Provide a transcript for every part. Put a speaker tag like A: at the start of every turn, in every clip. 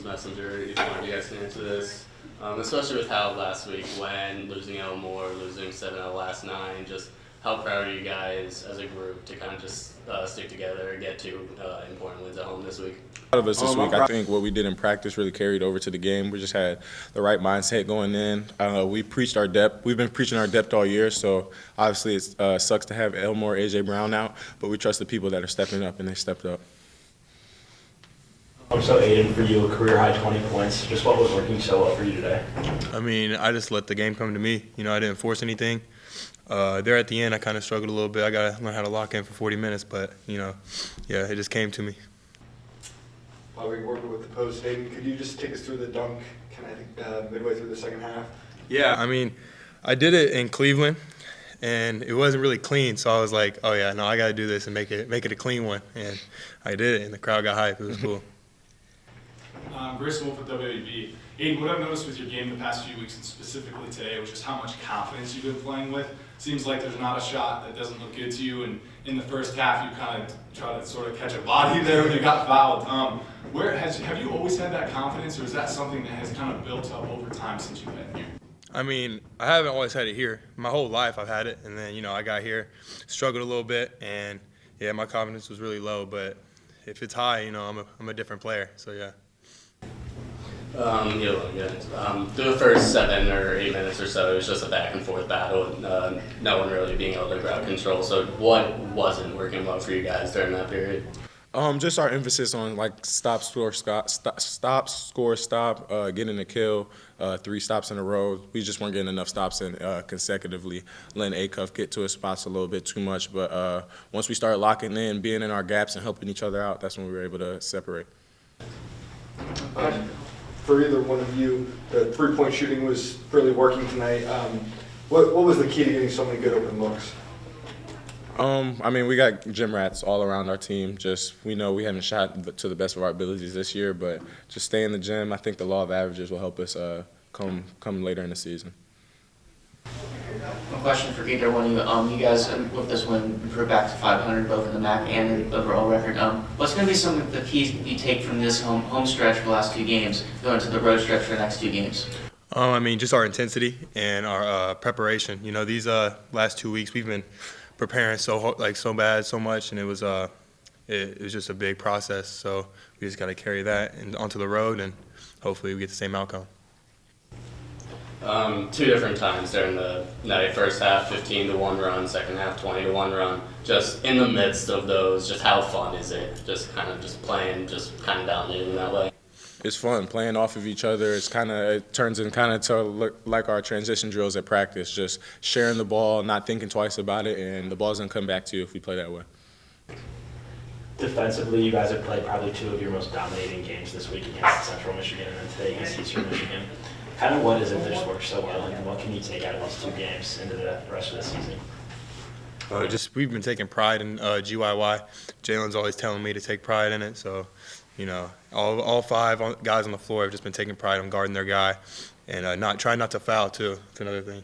A: Team's messenger. Each one of you guys can answer this. Especially with how last week when losing Elmore, losing 7-0 last 9, just how proud are you guys as a group to kind of just stick together and get two important wins at home this week?
B: Proud of us this week. I think what we did in practice really carried over to the game. We just had the right mindset going in. We preached our depth. We've been preaching our depth all year, so obviously it sucks to have Elmore, AJ Brown out, but we trust the people that are stepping up, and they stepped up.
C: So Aidan, for you, a career-high 20 points. Just what was working so well for you today?
D: I mean, I just let the game come to me. You know, I didn't force anything. There at the end, I kind of struggled a little bit. I got to learn how to lock in for 40 minutes, but, you know, yeah, it just came to me.
E: While we were working with the post, Aidan, could you just take us through the dunk midway through the second half?
D: Yeah, I mean, I did it in Cleveland, and it wasn't really clean, so I was like, oh, yeah, no, I got to do this and make it a clean one. And I did it, and the crowd got hyped. It was cool.
F: Grayson Wolf with WAB. Aidan, what I've noticed with your game the past few weeks and specifically today was just how much confidence you've been playing with. Seems like there's not a shot that doesn't look good to you, and in the first half you kind of tried to sort of catch a body there when you got fouled. Have you always had that confidence, or is that something that has kind of built up over time since you've been here?
D: I mean, I haven't always had it here. My whole life I've had it, and then, you know, I got here, struggled a little bit, and, yeah, my confidence was really low, but if it's high, you know, I'm a different player, so, yeah.
A: Through the first 7 or 8 minutes or so, it was just a back and forth battle, no one really being able to grab control. So what wasn't working well for you guys during that period?
B: Just our emphasis on like stop, score, stop, getting a kill, 3 stops in a row. We just weren't getting enough stops in consecutively, letting A-Cuff get to his spots a little bit too much. But once we started locking in, being in our gaps and helping each other out, that's when we were able to separate.
E: For either one of you, the three-point shooting was really working tonight. What was the key to getting so many good open looks?
B: I mean, we got gym rats all around our team. We know we haven't shot to the best of our abilities this year, but just stay in the gym. I think the law of averages will help us come later in the season.
G: A question for either one of you. You guys, with this win, improved back to 500, both in the MAC and in the overall record. What's going to be some of the keys you take from this home stretch for the last 2 games, going to the road stretch for the next 2 games?
D: I mean, just our intensity and our preparation. You know, these last 2 weeks we've been preparing so much, and it was just a big process. So we just got to carry that onto the road, and hopefully we get the same outcome.
A: 2 different times during the night, first half 15-1 run, second half 20-1 run. Just in the midst of those, just how fun is it? Just playing, just kind of dominating that way.
B: It's fun playing off of each other. It turns in kind of to look like our transition drills at practice. Just sharing the ball, not thinking twice about it, and the ball's gonna come back to you if we play that way.
C: Defensively, you guys have played probably 2 of your most dominating games this week against Central Michigan and then today against Eastern Michigan. Kind of what is it that just works so well, and what can you take out of these 2 games into the rest of the season?
D: We've been taking pride in GYY. Jaylin's always telling me to take pride in it, so you know, all 5 guys on the floor have just been taking pride in guarding their guy and trying not to foul too. That's another thing.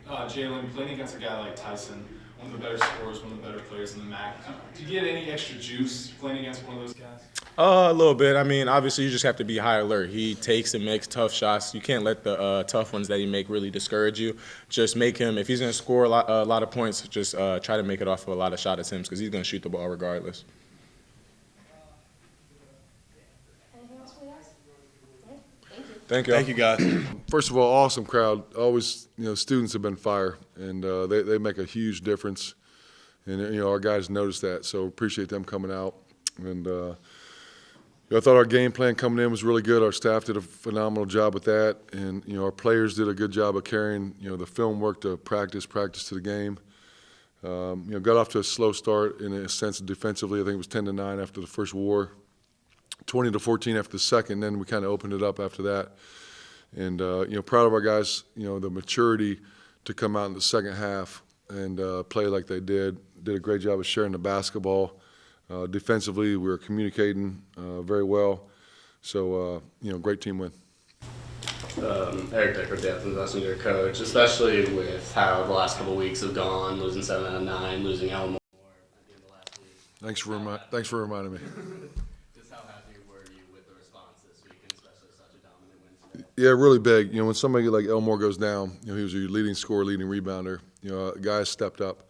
F: Jaylin, playing against a guy like Tyson, one of the better scorers, one of the better players in the MAC. Do you get any extra juice playing against one of those guys?
B: A little bit. I mean, obviously you just have to be high alert. He takes and makes tough shots. You can't let the tough ones that he make really discourage you. Just make him, if he's going to score a lot of points, just try to make it off of a lot of shot attempts because he's going to shoot the ball regardless.
H: Anything else for you guys?
B: Thank you.
D: Thank you, guys.
I: First of all, awesome crowd. Always, you know, students have been fire, and they make a huge difference. And, you know, our guys noticed that, so appreciate them coming out. And I thought our game plan coming in was really good. Our staff did a phenomenal job with that, and you know our players did a good job of carrying the film work to practice to the game. Got off to a slow start in a sense defensively. I think it was 10-9 after the first war, 20-14 after the second. Then we kind of opened it up after that, and proud of our guys. The maturity to come out in the second half and play like they did. Did a great job of sharing the basketball. Defensively, we were communicating very well. So, great team win.
A: Eric Decker, depth and messenger coach, especially with how the last couple of weeks have gone, losing 7 out of 9, losing Elmore at the end of last week.
I: Thanks for reminding me.
A: Just how happy were
I: Yeah, really big. When somebody like Elmore goes down, he was your leading scorer, leading rebounder. Guys stepped up,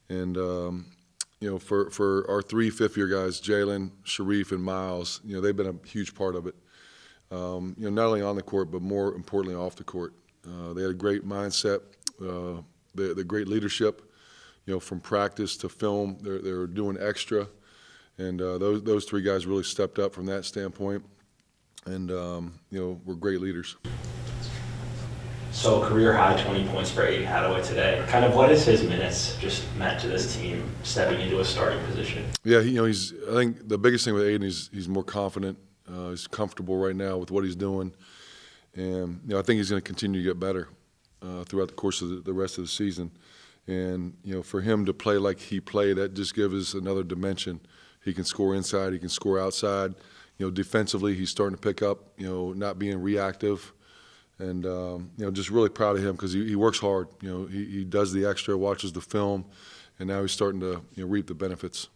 I: and for our 3 fifth-year guys, Jaylin, Sharif, and Miles, they've been a huge part of it. Not only on the court, but more importantly off the court. They had a great mindset, the great leadership. From practice to film, they're doing extra, and those 3 guys really stepped up from that standpoint. And we're great leaders.
C: So career high 20 points for Aidan Hadaway today. Kind of what has his minutes just meant to this team stepping into a starting position?
I: Yeah, I think the biggest thing with Aidan is he's more confident. He's comfortable right now with what he's doing, and I think he's going to continue to get better throughout the course of the rest of the season. And for him to play like he played, that just gives us another dimension. He can score inside, he can score outside. Defensively, he's starting to pick up, not being reactive. And, just really proud of him because he works hard. He does the extra, watches the film, and now he's starting to reap the benefits.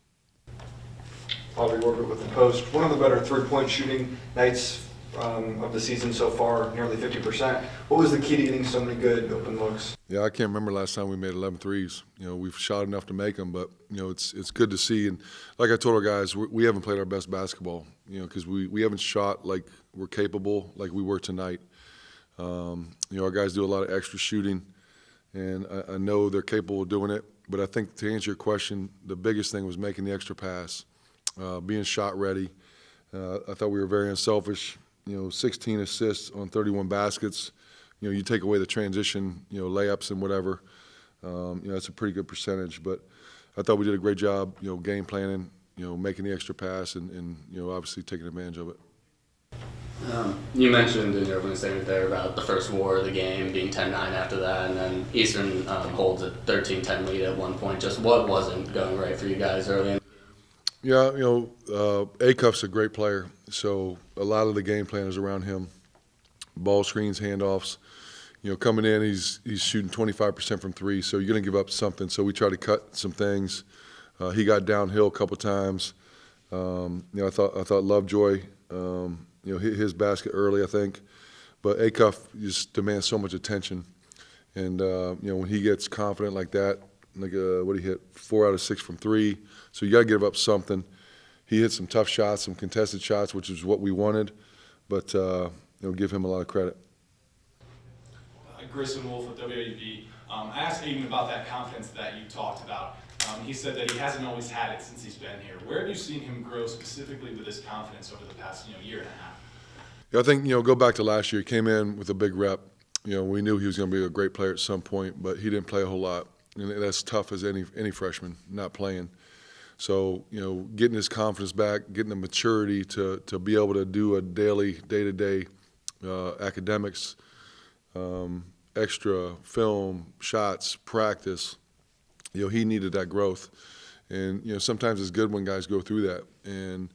E: Bobby Warbert with the Post. One of the better three-point shooting nights of the season so far, nearly 50%. What was the key to getting so many good open looks?
I: Yeah, I can't remember last time we made 11 threes. We've shot enough to make them, but, it's good to see. And like I told our guys, we haven't played our best basketball, because we haven't shot like we're capable, like we were tonight. Our guys do a lot of extra shooting, and I know they're capable of doing it. But I think to answer your question, the biggest thing was making the extra pass, being shot ready. I thought we were very unselfish. 16 assists on 31 baskets. You take away the transition, layups and whatever. That's a pretty good percentage. But I thought we did a great job, game planning, making the extra pass and obviously taking advantage of it.
A: You mentioned in your opening statement there about the first war of the game being 10-9 after that, and then Eastern holds a 13-10 lead at one point. Just what wasn't going right for you guys early in?
I: Yeah, Acuff's a great player, so a lot of the game plan is around him. Ball screens, handoffs. Coming in, he's shooting 25% from 3, so you're going to give up something. So we try to cut some things. He got downhill a couple times. I thought Lovejoy, hit his basket early, I think. But Acuff just demands so much attention. And, when he gets confident like that, like what he hit, 4 out of 6 from 3. So you got to give up something. He hit some tough shots, some contested shots, which is what we wanted. But, give him a lot of credit.
F: Grissom Wolf with WAB. I asked Aidan about that confidence that you talked about. He said that he hasn't always had it since he's been here. Where have you seen him grow specifically with his confidence over the past year and a half?
I: Yeah, I think go back to last year. He came in with a big rep. We knew he was going to be a great player at some point, but he didn't play a whole lot, and that's tough as any freshman not playing. So getting his confidence back, getting the maturity to be able to do a day-to-day academics. Extra film, shots, practice. He needed that growth, and sometimes it's good when guys go through that. And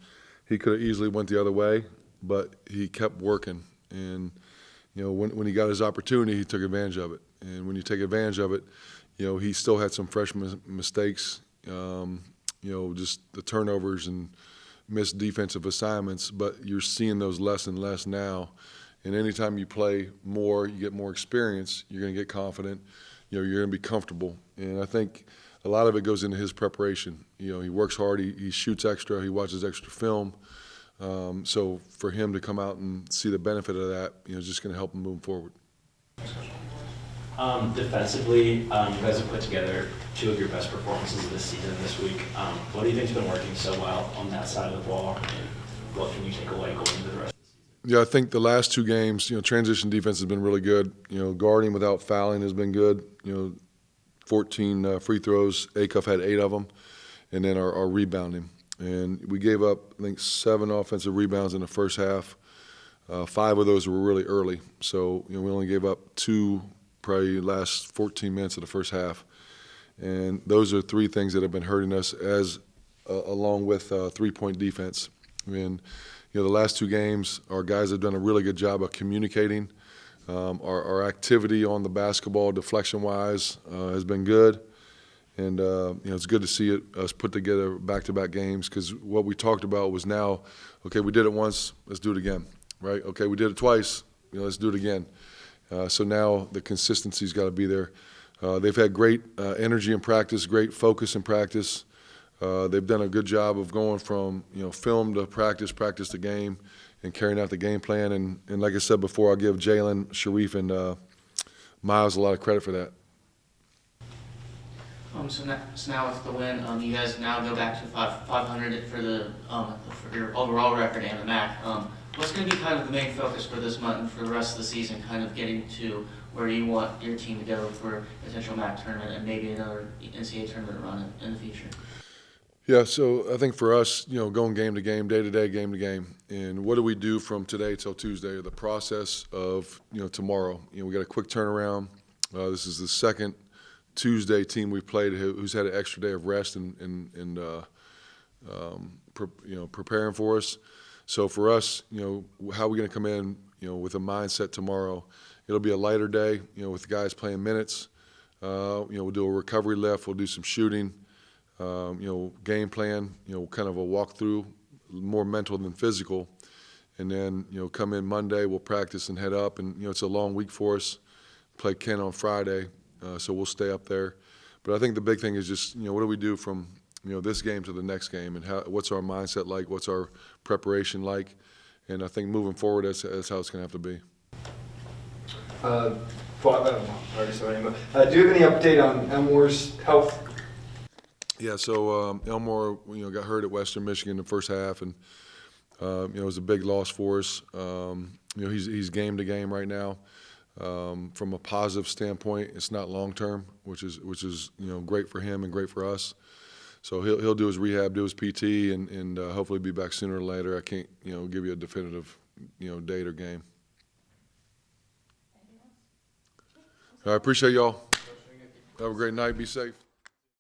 I: he could have easily went the other way, but he kept working. And when he got his opportunity, he took advantage of it. And when you take advantage of it, he still had some freshman mistakes. Just the turnovers and missed defensive assignments. But you're seeing those less and less now. And anytime you play more, you get more experience, you're going to get confident, you're going to be comfortable. And I think a lot of it goes into his preparation. He works hard, he shoots extra, he watches extra film. So for him to come out and see the benefit of that, is just going to help him move forward.
C: Defensively, you guys have put together 2 of your best performances this season this week. What do you think's been working so well on that side of the ball? And what can you take away going into the rest?
I: Yeah, I think the last 2 games, transition defense has been really good. Guarding without fouling has been good. 14 free throws. Acuff had 8 of them. And then our rebounding. And we gave up, I think, 7 offensive rebounds in the first half. 5 of those were really early. So, we only gave up 2 probably last 14 minutes of the first half. And those are 3 things that have been hurting us along with three-point defense. And the last 2 games, our guys have done a really good job of communicating. Our activity on the basketball, deflection-wise, has been good. And, it's good to see us put together back-to-back games because what we talked about was now, okay, we did it once, let's do it again, right? Okay, we did it twice, let's do it again. So now the consistency's got to be there. They've had great energy in practice, great focus in practice. They've done a good job of going from film to practice, practice to game, and carrying out the game plan. And like I said before, I'll give Jaylin, Sharif, and Miles a lot of credit for that.
G: So now with the win, you guys now go back to 500 for for your overall record and the MAC. What's going to be kind of the main focus for this month and for the rest of the season, kind of getting to where you want your team to go for a potential MAC tournament and maybe another NCAA tournament run in the future?
I: Yeah, so I think for us, going game to game, day to day, game to game, and what do we do from today till Tuesday, or the process of tomorrow. We got a quick turnaround. This is the second Tuesday team we've played who's had an extra day of rest and preparing for us. So for us, how are we going to come in, with a mindset tomorrow? It'll be a lighter day, with the guys playing minutes. We'll do a recovery lift. We'll do some shooting. Game plan, kind of a walkthrough, more mental than physical. And then, come in Monday, we'll practice and head up. And, it's a long week for us. Play Kent on Friday, so we'll stay up there. But I think the big thing is just, what do we do from, this game to the next game, and what's our mindset like, what's our preparation like. And I think moving forward, that's how it's going to have to be.
E: Do you have any update on Elmore's health?
I: Yeah, so Elmore, got hurt at Western Michigan in the first half, and it was a big loss for us. He's game to game right now. From a positive standpoint, it's not long term, which is great for him and great for us. So he'll do his rehab, do his PT, and hopefully be back sooner or later. I can't give you a definitive date or game. I appreciate y'all. Have a great night. Be safe.